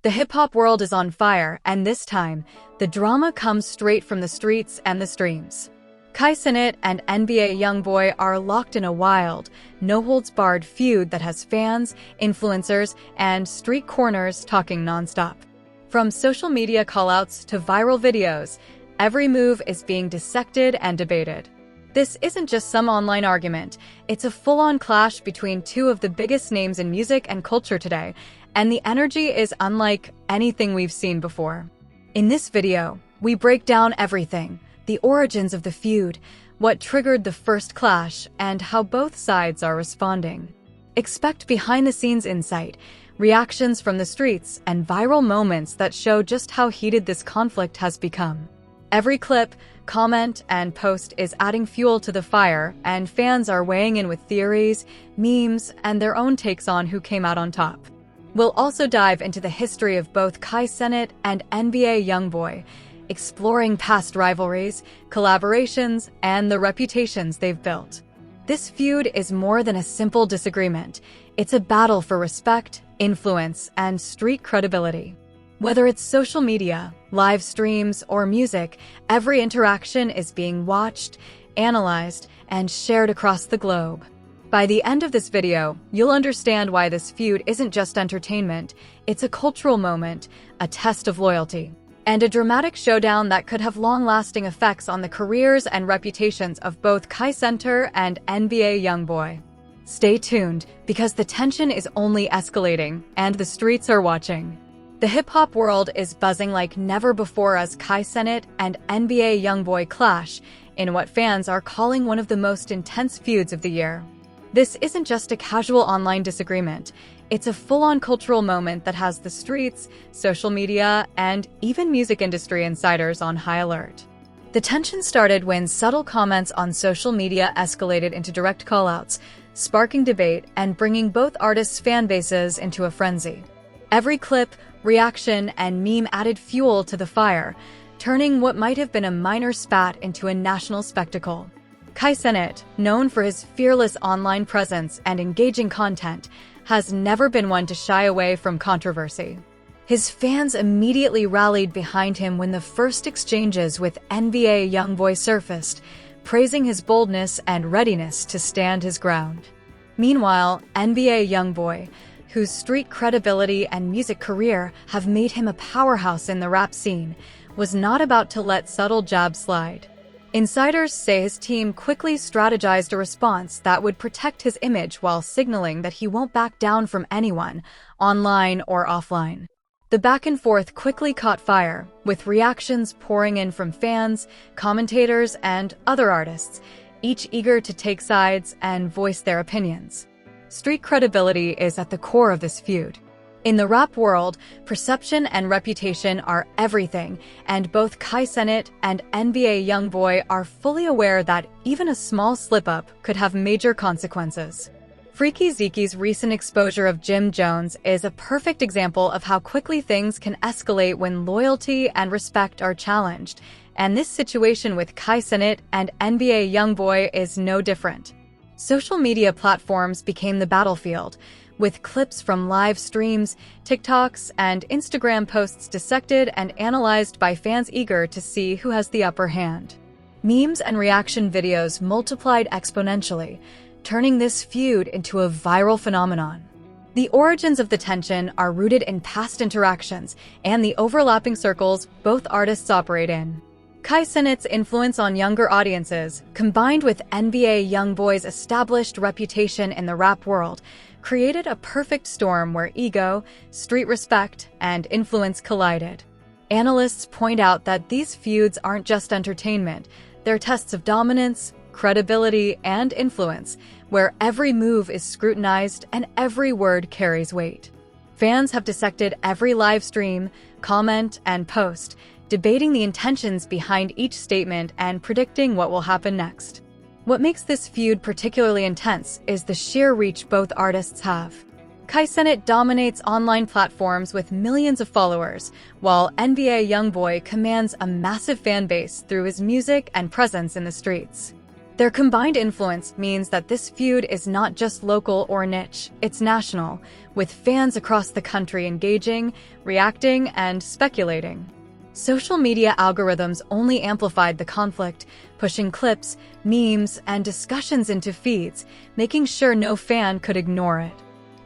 The hip-hop world is on fire, and this time, the drama comes straight from the streets and the streams. Cenat and NBA YoungBoy are locked in a wild, no-holds-barred feud that has fans, influencers, and street corners talking nonstop. From social media callouts to viral videos, every move is being dissected and debated. This isn't just some online argument, it's a full-on clash between two of the biggest names in music and culture today, and the energy is unlike anything we've seen before. In this video, we break down everything: the origins of the feud, what triggered the first clash, and how both sides are responding. Expect behind-the-scenes insight, reactions from the streets, and viral moments that show just how heated this conflict has become. Every clip, comment, and post is adding fuel to the fire, and fans are weighing in with theories, memes, and their own takes on who came out on top. We'll also dive into the history of both Cenat and NBA YoungBoy, exploring past rivalries, collaborations, and the reputations they've built. This feud is more than a simple disagreement. It's a battle for respect, influence, and street credibility. Whether it's social media, live streams, or music, every interaction is being watched, analyzed, and shared across the globe. By the end of this video, you'll understand why this feud isn't just entertainment, it's a cultural moment, a test of loyalty, and a dramatic showdown that could have long-lasting effects on the careers and reputations of both Cenat and NBA YoungBoy. Stay tuned, because the tension is only escalating, and the streets are watching. The hip-hop world is buzzing like never before as Cenat and NBA YoungBoy clash in what fans are calling one of the most intense feuds of the year. This isn't just a casual online disagreement, it's a full-on cultural moment that has the streets, social media, and even music industry insiders on high alert. The tension started when subtle comments on social media escalated into direct callouts, sparking debate and bringing both artists' fan bases into a frenzy. Every clip, reaction, and meme added fuel to the fire, turning what might have been a minor spat into a national spectacle. Cenat, known for his fearless online presence and engaging content, has never been one to shy away from controversy. His fans immediately rallied behind him when the first exchanges with NBA YoungBoy surfaced, praising his boldness and readiness to stand his ground. Meanwhile, NBA YoungBoy, whose street credibility and music career have made him a powerhouse in the rap scene, was not about to let subtle jabs slide. Insiders say his team quickly strategized a response that would protect his image while signaling that he won't back down from anyone, online or offline. The back and forth quickly caught fire, with reactions pouring in from fans, commentators, and other artists, each eager to take sides and voice their opinions. Street credibility is at the core of this feud. In the rap world, perception and reputation are everything, and both Cenat and NBA YoungBoy are fully aware that even a small slip-up could have major consequences. Freaky Zeke's recent exposure of Jim Jones is a perfect example of how quickly things can escalate when loyalty and respect are challenged, and this situation with Cenat and NBA YoungBoy is no different. Social media platforms became the battlefield, with clips from live streams, TikToks, and Instagram posts dissected and analyzed by fans eager to see who has the upper hand. Memes and reaction videos multiplied exponentially, turning this feud into a viral phenomenon. The origins of the tension are rooted in past interactions and the overlapping circles both artists operate in. Cenat's influence on younger audiences, combined with NBA YoungBoy's established reputation in the rap world, created a perfect storm where ego, street respect, and influence collided. Analysts point out that these feuds aren't just entertainment, they're tests of dominance, credibility, and influence, where every move is scrutinized and every word carries weight. Fans have dissected every live stream, comment, and post, debating the intentions behind each statement and predicting what will happen next. What makes this feud particularly intense is the sheer reach both artists have. Cenat dominates online platforms with millions of followers, while NBA YoungBoy commands a massive fan base through his music and presence in the streets. Their combined influence means that this feud is not just local or niche, it's national, with fans across the country engaging, reacting, and speculating. Social media algorithms only amplified the conflict, pushing clips, memes, and discussions into feeds, making sure no fan could ignore it.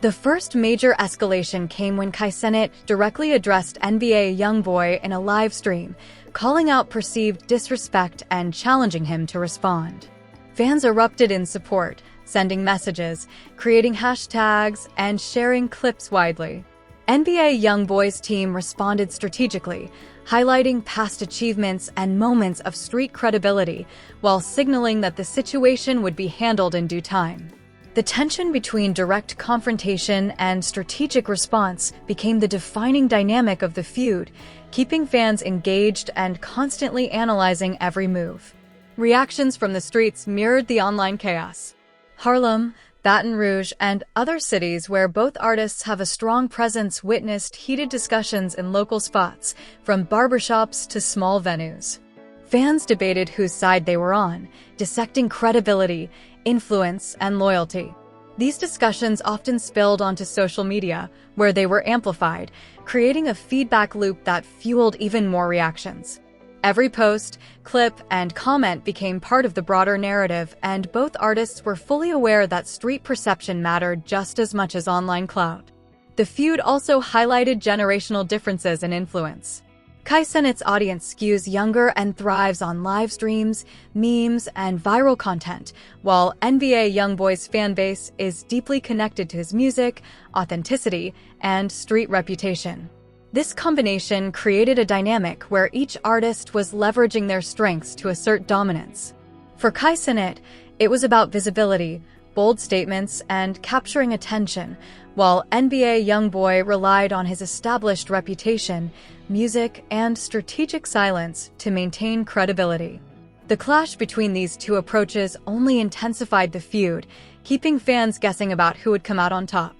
The first major escalation came when Cenat directly addressed NBA YoungBoy in a live stream, calling out perceived disrespect and challenging him to respond. Fans erupted in support, sending messages, creating hashtags, and sharing clips widely. NBA YoungBoy's team responded strategically, highlighting past achievements and moments of street credibility, while signaling that the situation would be handled in due time. The tension between direct confrontation and strategic response became the defining dynamic of the feud, keeping fans engaged and constantly analyzing every move. Reactions from the streets mirrored the online chaos. Harlem, Baton Rouge, and other cities where both artists have a strong presence witnessed heated discussions in local spots, from barbershops to small venues. Fans debated whose side they were on, dissecting credibility, influence, and loyalty. These discussions often spilled onto social media, where they were amplified, creating a feedback loop that fueled even more reactions. Every post, clip, and comment became part of the broader narrative, and both artists were fully aware that street perception mattered just as much as online clout. The feud also highlighted generational differences in influence. Cenat's audience skews younger and thrives on live streams, memes, and viral content, while NBA YoungBoy's fanbase is deeply connected to his music, authenticity, and street reputation. This combination created a dynamic where each artist was leveraging their strengths to assert dominance. For Cenat, it was about visibility, bold statements, and capturing attention, while NBA YoungBoy relied on his established reputation, music, and strategic silence to maintain credibility. The clash between these two approaches only intensified the feud, keeping fans guessing about who would come out on top.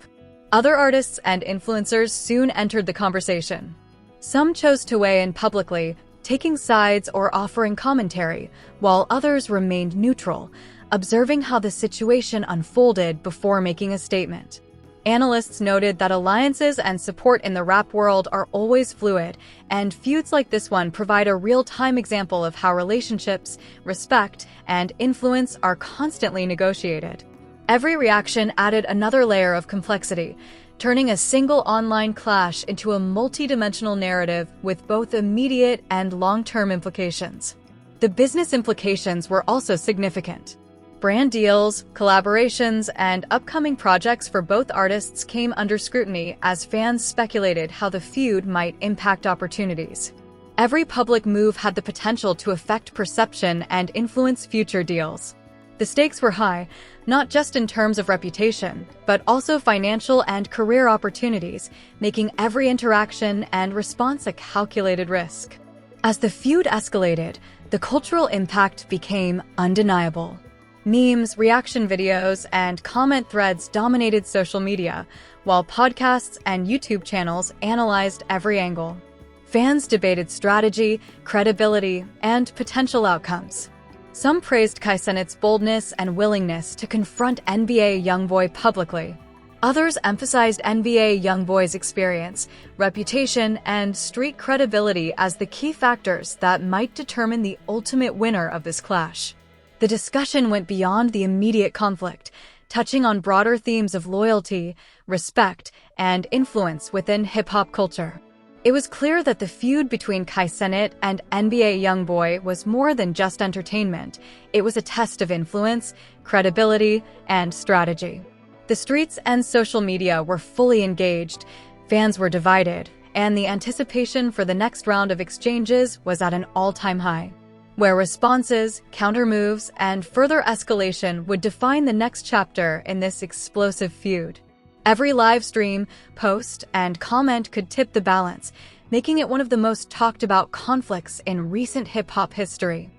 Other artists and influencers soon entered the conversation. Some chose to weigh in publicly, taking sides or offering commentary, while others remained neutral, observing how the situation unfolded before making a statement. Analysts noted that alliances and support in the rap world are always fluid, and feuds like this one provide a real-time example of how relationships, respect, and influence are constantly negotiated. Every reaction added another layer of complexity, turning a single online clash into a multi-dimensional narrative with both immediate and long-term implications. The business implications were also significant. Brand deals, collaborations, and upcoming projects for both artists came under scrutiny as fans speculated how the feud might impact opportunities. Every public move had the potential to affect perception and influence future deals. The stakes were high, not just in terms of reputation, but also financial and career opportunities, making every interaction and response a calculated risk. As the feud escalated, the cultural impact became undeniable. Memes, reaction videos, and comment threads dominated social media, while podcasts and YouTube channels analyzed every angle. Fans debated strategy, credibility, and potential outcomes. Some praised Cenat's boldness and willingness to confront NBA YoungBoy publicly. Others emphasized NBA YoungBoy's experience, reputation, and street credibility as the key factors that might determine the ultimate winner of this clash. The discussion went beyond the immediate conflict, touching on broader themes of loyalty, respect, and influence within hip-hop culture. It was clear that the feud between Cenat and NBA YoungBoy was more than just entertainment. It was a test of influence, credibility, and strategy. The streets and social media were fully engaged, fans were divided, and the anticipation for the next round of exchanges was at an all-time high, where responses, counter-moves, and further escalation would define the next chapter in this explosive feud. Every live stream, post, and comment could tip the balance, making it one of the most talked-about conflicts in recent hip-hop history.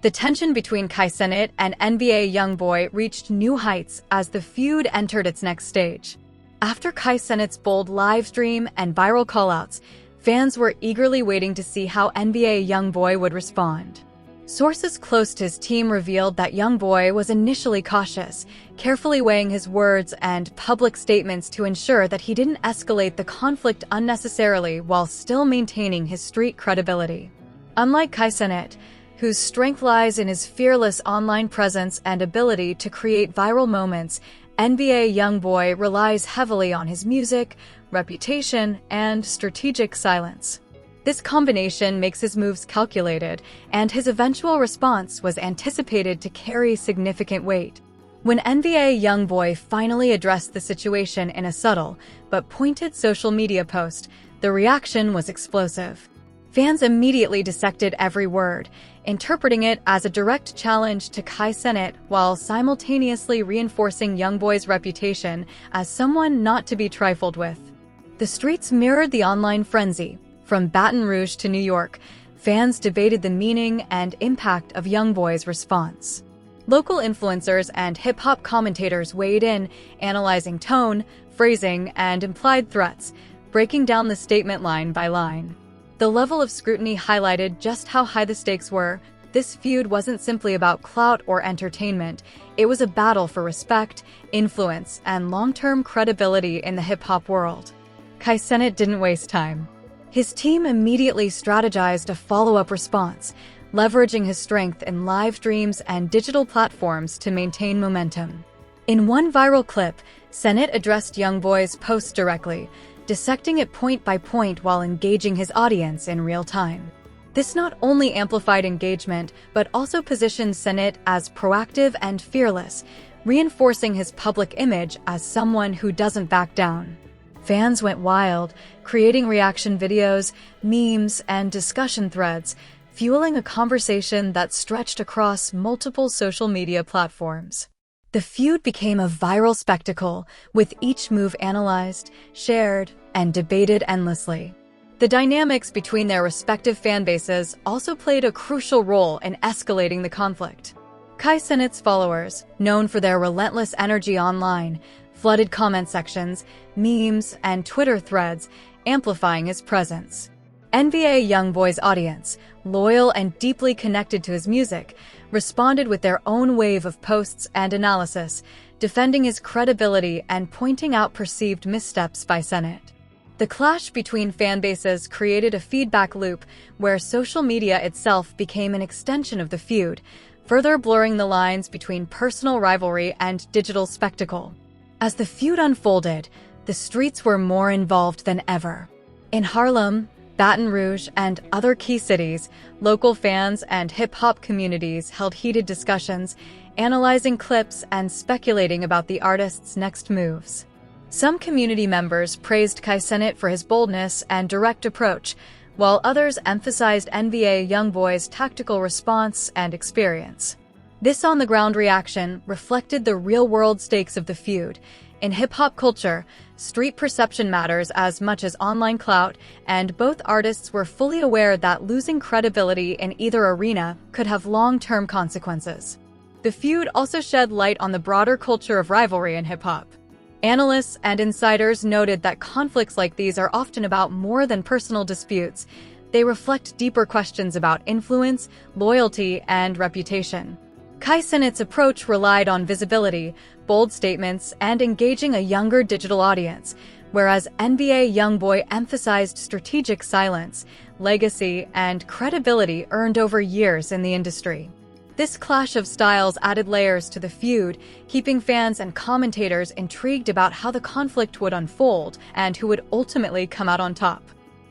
The tension between Cenat and NBA YoungBoy reached new heights as the feud entered its next stage. After Cenat's bold live stream and viral callouts, fans were eagerly waiting to see how NBA YoungBoy would respond. Sources close to his team revealed that YoungBoy was initially cautious, carefully weighing his words and public statements to ensure that he didn't escalate the conflict unnecessarily while still maintaining his street credibility. Unlike Cenat, whose strength lies in his fearless online presence and ability to create viral moments, NBA YoungBoy relies heavily on his music, reputation, and strategic silence. This combination makes his moves calculated, and his eventual response was anticipated to carry significant weight. When NBA YoungBoy finally addressed the situation in a subtle but pointed social media post, the reaction was explosive. Fans immediately dissected every word, interpreting it as a direct challenge to Cenat while simultaneously reinforcing YoungBoy's reputation as someone not to be trifled with. The streets mirrored the online frenzy. From Baton Rouge to New York, fans debated the meaning and impact of YoungBoy's response. Local influencers and hip-hop commentators weighed in, analyzing tone, phrasing, and implied threats, breaking down the statement line by line. The level of scrutiny highlighted just how high the stakes were. This feud wasn't simply about clout or entertainment. It was a battle for respect, influence, and long-term credibility in the hip-hop world. Cenat didn't waste time. His team immediately strategized a follow-up response, leveraging his strength in live streams and digital platforms to maintain momentum. In one viral clip, Cenat addressed YoungBoy's post directly, dissecting it point by point while engaging his audience in real time. This not only amplified engagement, but also positioned Cenat as proactive and fearless, reinforcing his public image as someone who doesn't back down. Fans went wild, creating reaction videos, memes, and discussion threads, fueling a conversation that stretched across multiple social media platforms. The feud became a viral spectacle, with each move analyzed, shared, and debated endlessly. The dynamics between their respective fan bases also played a crucial role in escalating the conflict. Cenat's followers, known for their relentless energy online, flooded comment sections, memes, and Twitter threads, amplifying his presence. NBA YoungBoy's audience, loyal and deeply connected to his music, responded with their own wave of posts and analysis, defending his credibility and pointing out perceived missteps by Cenat. The clash between fan bases created a feedback loop where social media itself became an extension of the feud, further blurring the lines between personal rivalry and digital spectacle. As the feud unfolded, the streets were more involved than ever. In Harlem, Baton Rouge, and other key cities, local fans and hip-hop communities held heated discussions, analyzing clips and speculating about the artist's next moves. Some community members praised Cenat for his boldness and direct approach, while others emphasized NBA YoungBoy's tactical response and experience. This on-the-ground reaction reflected the real-world stakes of the feud. In hip-hop culture, street perception matters as much as online clout, and both artists were fully aware that losing credibility in either arena could have long-term consequences. The feud also shed light on the broader culture of rivalry in hip-hop. Analysts and insiders noted that conflicts like these are often about more than personal disputes. They reflect deeper questions about influence, loyalty, and reputation. Cenat's approach relied on visibility, bold statements, and engaging a younger digital audience, whereas NBA YoungBoy emphasized strategic silence, legacy, and credibility earned over years in the industry. This clash of styles added layers to the feud, keeping fans and commentators intrigued about how the conflict would unfold and who would ultimately come out on top.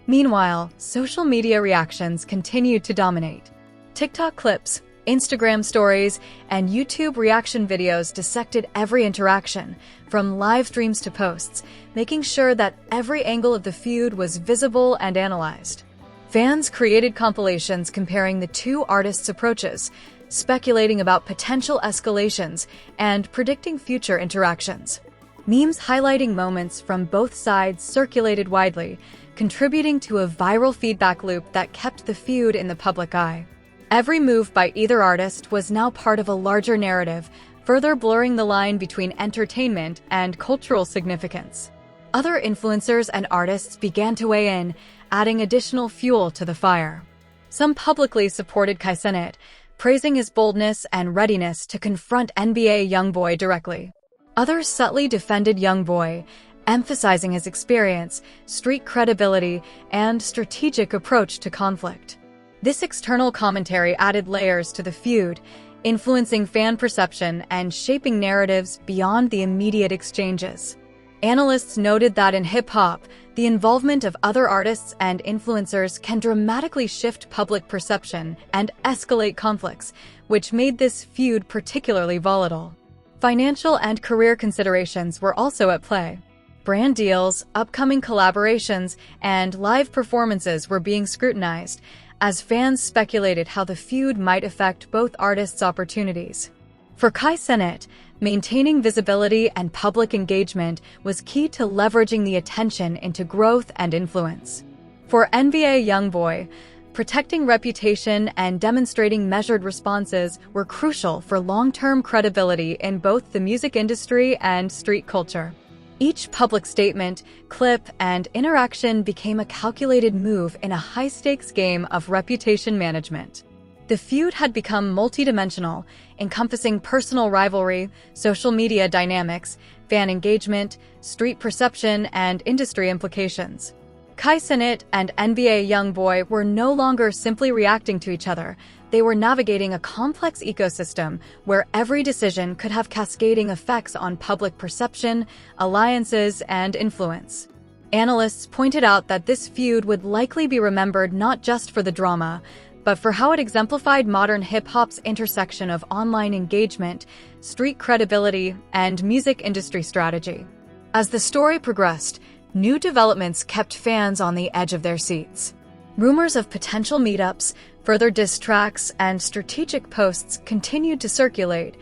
Meanwhile, social media reactions continued to dominate. TikTok clips, Instagram stories, and YouTube reaction videos dissected every interaction, from live streams to posts, making sure that every angle of the feud was visible and analyzed. Fans created compilations comparing the two artists' approaches, speculating about potential escalations and predicting future interactions. Memes highlighting moments from both sides circulated widely, contributing to a viral feedback loop that kept the feud in the public eye. Every move by either artist was now part of a larger narrative, further blurring the line between entertainment and cultural significance. Other influencers and artists began to weigh in, adding additional fuel to the fire. Some publicly supported Cenat, praising his boldness and readiness to confront NBA YoungBoy directly. Others subtly defended YoungBoy, emphasizing his experience, street credibility, and strategic approach to conflict. This external commentary added layers to the feud, influencing fan perception and shaping narratives beyond the immediate exchanges. Analysts noted that in hip-hop, the involvement of other artists and influencers can dramatically shift public perception and escalate conflicts, which made this feud particularly volatile. Financial and career considerations were also at play. Brand deals, upcoming collaborations, and live performances were being scrutinized, as fans speculated how the feud might affect both artists' opportunities. For Cenat, maintaining visibility and public engagement was key to leveraging the attention into growth and influence. For NBA YoungBoy, protecting reputation and demonstrating measured responses were crucial for long-term credibility in both the music industry and street culture. Each public statement, clip, and interaction became a calculated move in a high-stakes game of reputation management. The feud had become multidimensional, encompassing personal rivalry, social media dynamics, fan engagement, street perception, and industry implications. Cenat and NBA YoungBoy were no longer simply reacting to each other. They were navigating a complex ecosystem where every decision could have cascading effects on public perception, alliances, and influence. Analysts pointed out that this feud would likely be remembered not just for the drama, but for how it exemplified modern hip-hop's intersection of online engagement, street credibility, and music industry strategy. As the story progressed, new developments kept fans on the edge of their seats. Rumors of potential meetups, further diss tracks, and strategic posts continued to circulate,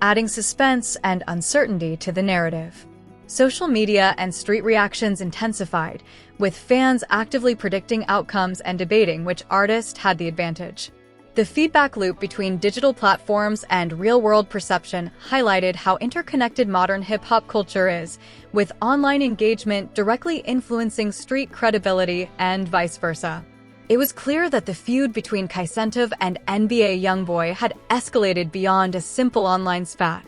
adding suspense and uncertainty to the narrative. Social media and street reactions intensified, with fans actively predicting outcomes and debating which artist had the advantage. The feedback loop between digital platforms and real-world perception highlighted how interconnected modern hip-hop culture is, with online engagement directly influencing street credibility and vice versa. It was clear that the feud between Cenat and NBA YoungBoy had escalated beyond a simple online spat.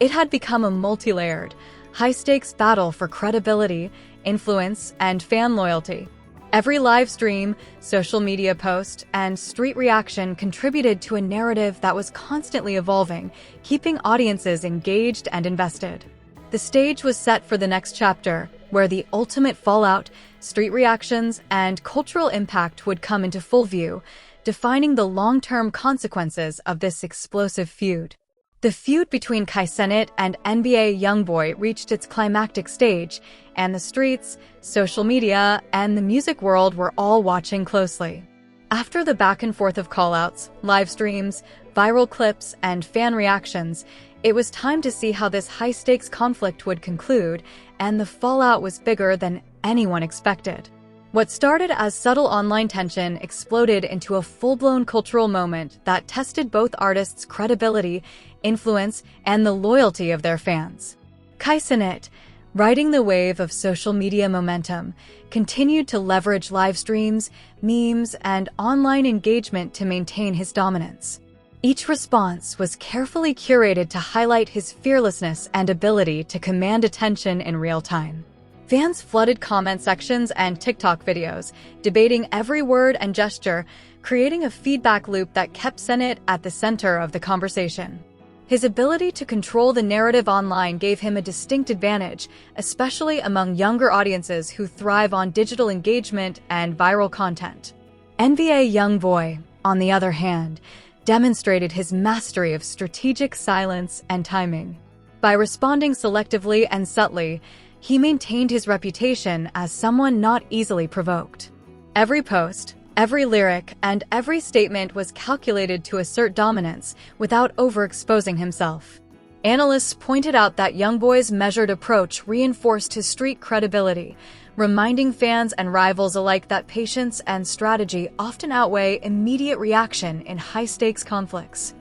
It had become a multi-layered, high-stakes battle for credibility, influence, and fan loyalty. Every live stream, social media post, and street reaction contributed to a narrative that was constantly evolving, keeping audiences engaged and invested. The stage was set for the next chapter, where the ultimate fallout, street reactions, and cultural impact would come into full view, defining the long-term consequences of this explosive feud. The feud between Cenat and NBA YoungBoy reached its climactic stage, and the streets, social media, and the music world were all watching closely. After the back and forth of callouts, live streams, viral clips, and fan reactions, it was time to see how this high-stakes conflict would conclude, and the fallout was bigger than anyone expected. What started as subtle online tension exploded into a full-blown cultural moment that tested both artists' credibility, influence, and the loyalty of their fans. Cenat, riding the wave of social media momentum, continued to leverage live streams, memes, and online engagement to maintain his dominance. Each response was carefully curated to highlight his fearlessness and ability to command attention in real time. Fans flooded comment sections and TikTok videos, debating every word and gesture, creating a feedback loop that kept Cenat at the center of the conversation. His ability to control the narrative online gave him a distinct advantage, especially among younger audiences who thrive on digital engagement and viral content. NBA YoungBoy, on the other hand, demonstrated his mastery of strategic silence and timing. By responding selectively and subtly, he maintained his reputation as someone not easily provoked. Every post, every lyric, and every statement was calculated to assert dominance without overexposing himself. Analysts pointed out that YoungBoy's measured approach reinforced his street credibility, reminding fans and rivals alike that patience and strategy often outweigh immediate reaction in high-stakes conflicts.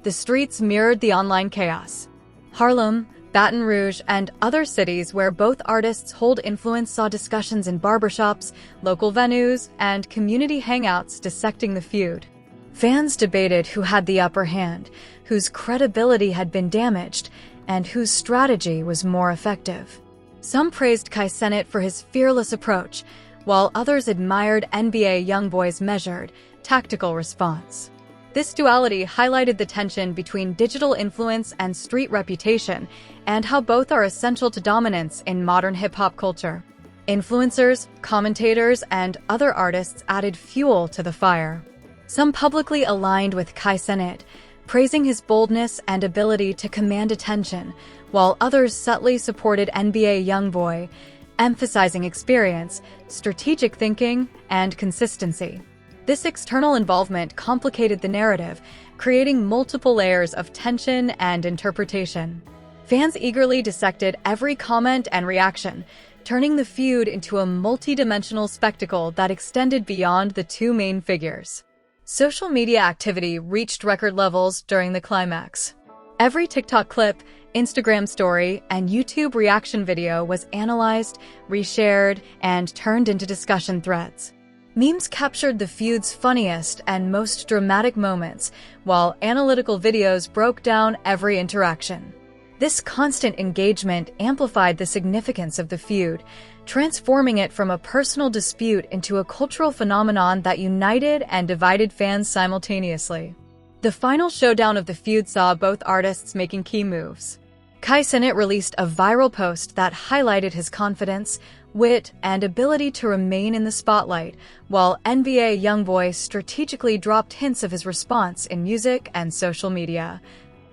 The streets mirrored the online chaos. Harlem, Baton Rouge, and other cities where both artists hold influence saw discussions in barbershops, local venues, and community hangouts dissecting the feud. Fans debated who had the upper hand, whose credibility had been damaged, and whose strategy was more effective. Some praised Cenat for his fearless approach, while others admired NBA YoungBoy's measured, tactical response. This duality highlighted the tension between digital influence and street reputation, and how both are essential to dominance in modern hip-hop culture. Influencers, commentators, and other artists added fuel to the fire. Some publicly aligned with Cenat, praising his boldness and ability to command attention, while others subtly supported NBA YoungBoy, emphasizing experience, strategic thinking, and consistency. This external involvement complicated the narrative, creating multiple layers of tension and interpretation. Fans eagerly dissected every comment and reaction, turning the feud into a multi-dimensional spectacle that extended beyond the two main figures. Social media activity reached record levels during the climax. Every TikTok clip, Instagram story, and YouTube reaction video was analyzed, reshared, and turned into discussion threads. Memes captured the feud's funniest and most dramatic moments, while analytical videos broke down every interaction. This constant engagement amplified the significance of the feud, transforming it from a personal dispute into a cultural phenomenon that united and divided fans simultaneously. The final showdown of the feud saw both artists making key moves. Cenat released a viral post that highlighted his confidence, wit, and ability to remain in the spotlight, while NBA YoungBoy strategically dropped hints of his response in music and social media,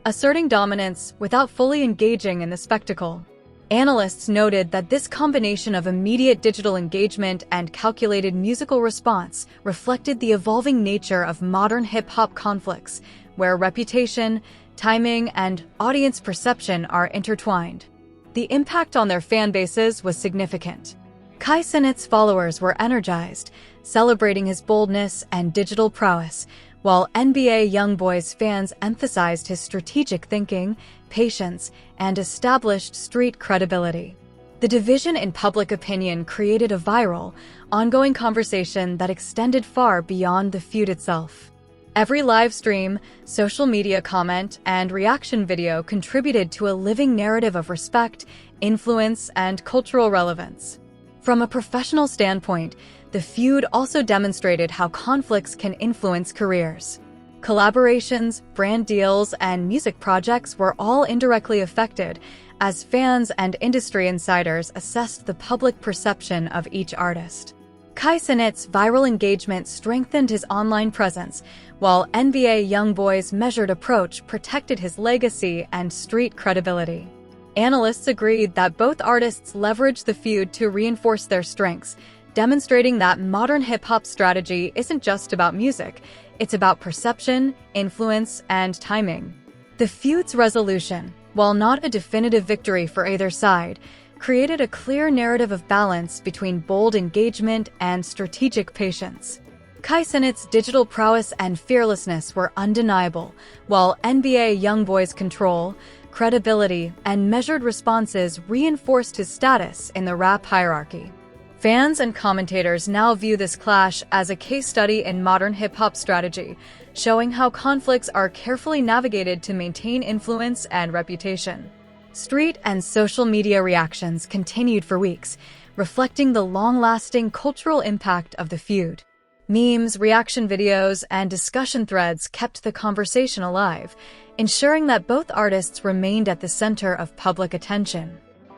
asserting dominance without fully engaging in the spectacle. Analysts noted that this combination of immediate digital engagement and calculated musical response reflected the evolving nature of modern hip-hop conflicts, where reputation, timing, and audience perception are intertwined. The impact on their fan bases was significant. Cenat's followers were energized, celebrating his boldness and digital prowess, while NBA YoungBoy's fans emphasized his strategic thinking, patience, and established street credibility. The division in public opinion created a viral, ongoing conversation that extended far beyond the feud itself. Every live stream, social media comment, and reaction video contributed to a living narrative of respect, influence, and cultural relevance. From a professional standpoint, the feud also demonstrated how conflicts can influence careers. Collaborations, brand deals, and music projects were all indirectly affected as fans and industry insiders assessed the public perception of each artist. Cenat's viral engagement strengthened his online presence, while NBA YoungBoy's measured approach protected his legacy and street credibility. Analysts agreed that both artists leveraged the feud to reinforce their strengths, demonstrating that modern hip-hop strategy isn't just about music, it's about perception, influence, and timing. The feud's resolution, while not a definitive victory for either side, created a clear narrative of balance between bold engagement and strategic patience. Cenat's digital prowess and fearlessness were undeniable, while NBA YoungBoy's control, credibility, and measured responses reinforced his status in the rap hierarchy. Fans and commentators now view this clash as a case study in modern hip-hop strategy, showing how conflicts are carefully navigated to maintain influence and reputation. Street and social media reactions continued for weeks, reflecting the long-lasting cultural impact of the feud. Memes, reaction videos, and discussion threads kept the conversation alive, ensuring that both artists remained at the center of public attention.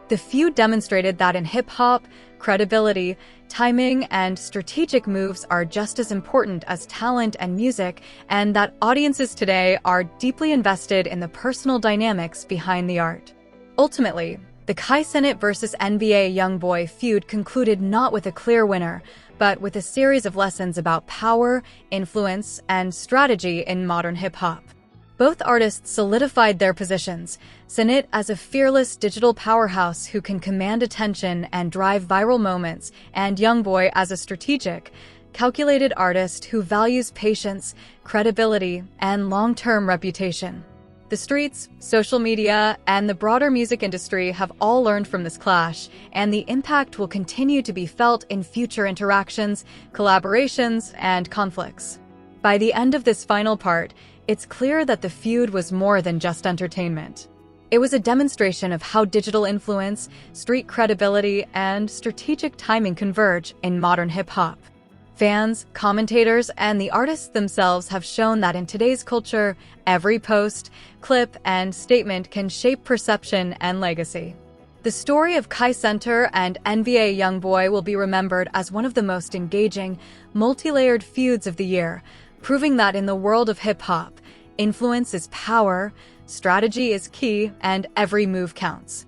The feud demonstrated that in hip-hop, credibility, timing, and strategic moves are just as important as talent and music, and that audiences today are deeply invested in the personal dynamics behind the art. Ultimately, the Cenat vs. NBA YoungBoy feud concluded not with a clear winner, but with a series of lessons about power, influence, and strategy in modern hip-hop. Both artists solidified their positions, Cenat as a fearless digital powerhouse who can command attention and drive viral moments, and YoungBoy as a strategic, calculated artist who values patience, credibility, and long-term reputation. The streets, social media, and the broader music industry have all learned from this clash, and the impact will continue to be felt in future interactions, collaborations, and conflicts. By the end of this final part, it's clear that the feud was more than just entertainment. It was a demonstration of how digital influence, street credibility, and strategic timing converge in modern hip-hop. Fans, commentators, and the artists themselves have shown that in today's culture, every post, clip, and statement can shape perception and legacy. The story of Cenat and NBA YoungBoy will be remembered as one of the most engaging, multi-layered feuds of the year, proving that in the world of hip-hop, influence is power, strategy is key, and every move counts.